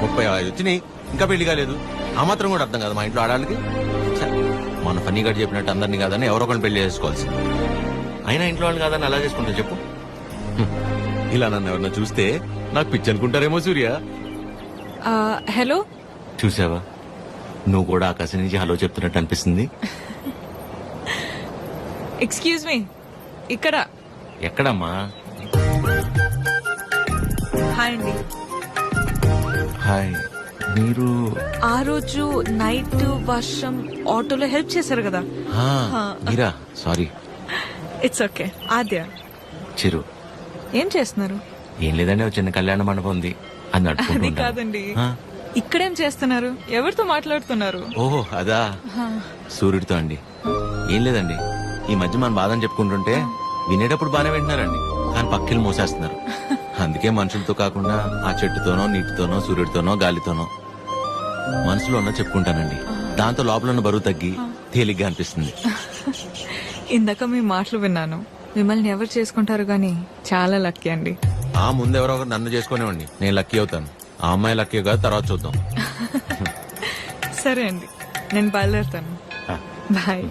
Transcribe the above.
35 వచ్చినాయి, ఇంకా పెళ్లి కాలేదు. ఆ మాత్రం కూడా అర్థం కాదు మా ఇంట్లో ఆడాళ్ళకి. ఛ, మన ఫన్నీ గారు చెప్పినట్టు అందరినీ కాదని ఎవరో ఒకరిని పెళ్లి చేసుకోవాల్సి. అయినా ఇంట్లో వాళ్ళు కాదని అలా చేసుకుంటా చెప్పు. హ్మ్. ఇలా నన్ను ఎవరన్నా చూస్తే నాకు పిచ్చి అనుకుంటారేమో సూర్య. హలో. చూసావా, నువ్వు కూడా ఆకాశం నుంచి హలో చెప్తున్నట్టు అనిపిస్తుంది. ఎక్స్క్యూజ్ మీ, ఇక్కడ. ఎక్కడమ్మా? హాయ్ అండి. హాయ్, మీరు? ఆ రోజు నైట్ వర్షం ఆటోలో హెల్ప్ చేశారు కదా. మీరా? Sorry. It's okay. Aadya. Chiru. ఏం చేస్తున్నారు? ఏం లేదండి, ఒక చిన్న కళ్యాణ మండపం ఉంది, అది అది నడుపుకుంటూ కాదండి, ఆ? ఇక్కడేం చేస్తున్నారు? ఎవరితో మాట్లాడుతున్నారు? ఓహో అదా, సూర్యుడితో అండి. ఏం లేదండి, ఈ మధ్య మన బాధని చెప్పుకుంటుంటే వినేటప్పుడు బాగానే వింటున్నారండి, కానీ పక్కిలు మోసేస్తున్నారు. అందుకే మనుషులతో కాకుండా ఆ చెట్టుతోనో, నీటితోనో, సూర్యుడితోనో, గాలితోనో మనసులో ఉన్న చెప్పుకుంటానండి. దాంతో లోపల ఉన్న బరువు తగ్గి తేలిగ్గా అనిపిస్తుంది. ఇందాక మీ మాటలు విన్నాను. మిమ్మల్ని ఎవరు చేసుకుంటారు గాని చాలా లక్కీ అండి. ఆ ముందెవరో ఒకరు నన్ను చేసుకునేవండి, నేను లక్కీ అవుతాను. ఆ అమ్మాయి లక్కీ కాదు, తర్వాత చూద్దాం. సరే అండి, నేను బయలుదేరుతాను. బాయ్.